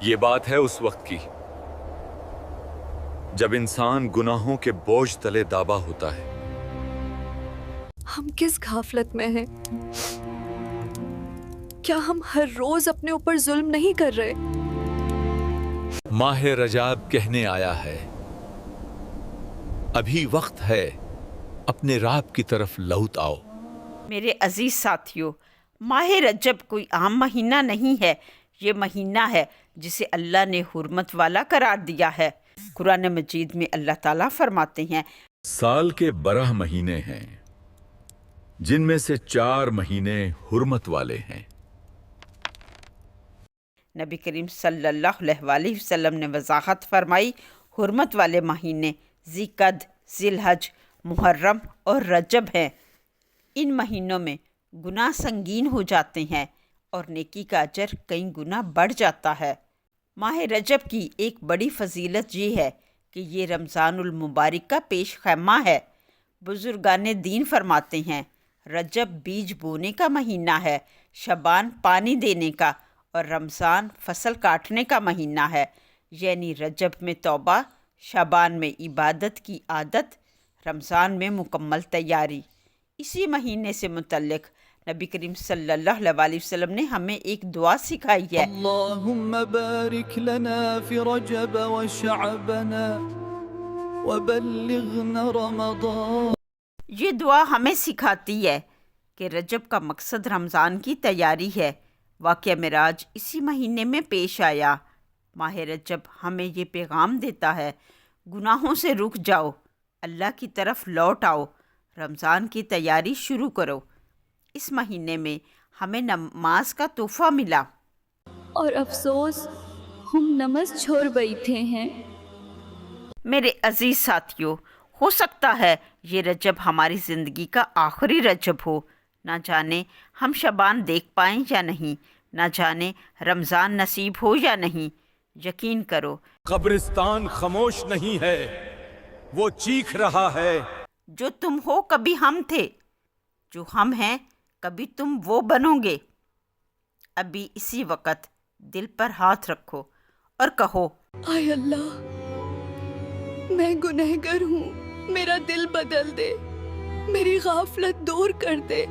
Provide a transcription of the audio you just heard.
یہ بات ہے اس وقت کی جب انسان گناہوں کے بوجھ تلے دابا ہوتا ہے۔ ہم کس غفلت میں ہیں؟ کیا ہم ہر روز اپنے اوپر ظلم نہیں کر رہے؟ ماہ رجب کہنے آیا ہے، ابھی وقت ہے، اپنے رب کی طرف لوٹ آؤ۔ میرے عزیز ساتھیوں، ماہ رجب کوئی عام مہینہ نہیں ہے، یہ مہینہ ہے جسے اللہ نے حرمت والا قرار دیا ہے۔ قرآن مجید میں اللہ تعالیٰ فرماتے ہیں، سال کے 12 مہینے ہیں جن میں سے 4 مہینے حرمت والے ہیں۔ نبی کریم صلی اللہ علیہ وآلہ وسلم نے وضاحت فرمائی، حرمت والے مہینے ذی قعد، ذی الحج، محرم اور رجب ہیں۔ ان مہینوں میں گناہ سنگین ہو جاتے ہیں اور نیکی کا اجر کئی گنا بڑھ جاتا ہے۔ ماہ رجب کی ایک بڑی فضیلت یہ ہے کہ یہ رمضان المبارک کا پیش خیمہ ہے۔ بزرگان دین فرماتے ہیں، رجب بیج بونے کا مہینہ ہے، شعبان پانی دینے کا اور رمضان فصل کاٹنے کا مہینہ ہے۔ یعنی رجب میں توبہ، شعبان میں عبادت کی عادت، رمضان میں مکمل تیاری۔ اسی مہینے سے متعلق نبی کریم صلی اللہ علیہ وآلہ وسلم نے ہمیں ایک دعا سکھائی ہے، اللهم بارك لنا في رجب وشعبنا وبلغنا رمضان۔ یہ دعا ہمیں سکھاتی ہے کہ رجب کا مقصد رمضان کی تیاری ہے۔ واقعہ معراج اسی مہینے میں پیش آیا۔ ماہ رجب ہمیں یہ پیغام دیتا ہے، گناہوں سے رک جاؤ، اللہ کی طرف لوٹ آؤ، رمضان کی تیاری شروع کرو۔ اس مہینے میں ہمیں نماز کا تحفہ ملا، اور افسوس ہم نماز چھوڑ بیٹھے ہیں۔ میرے عزیز ساتھیوں، ہو سکتا ہے یہ رجب ہماری زندگی کا آخری رجب ہو۔ نہ جانے ہم شعبان دیکھ پائیں یا نہیں، نہ جانے رمضان نصیب ہو یا نہیں۔ یقین کرو، قبرستان خاموش نہیں ہے، وہ چیخ رہا ہے۔ جو تم ہو کبھی ہم تھے، جو ہم ہیں کبھی تم وہ بنو گے۔ ابھی اسی وقت دل پر ہاتھ رکھو اور کہو، آئے اللہ، میں گنہگار ہوں، میرا دل بدل دے، میری غفلت دور کر دے۔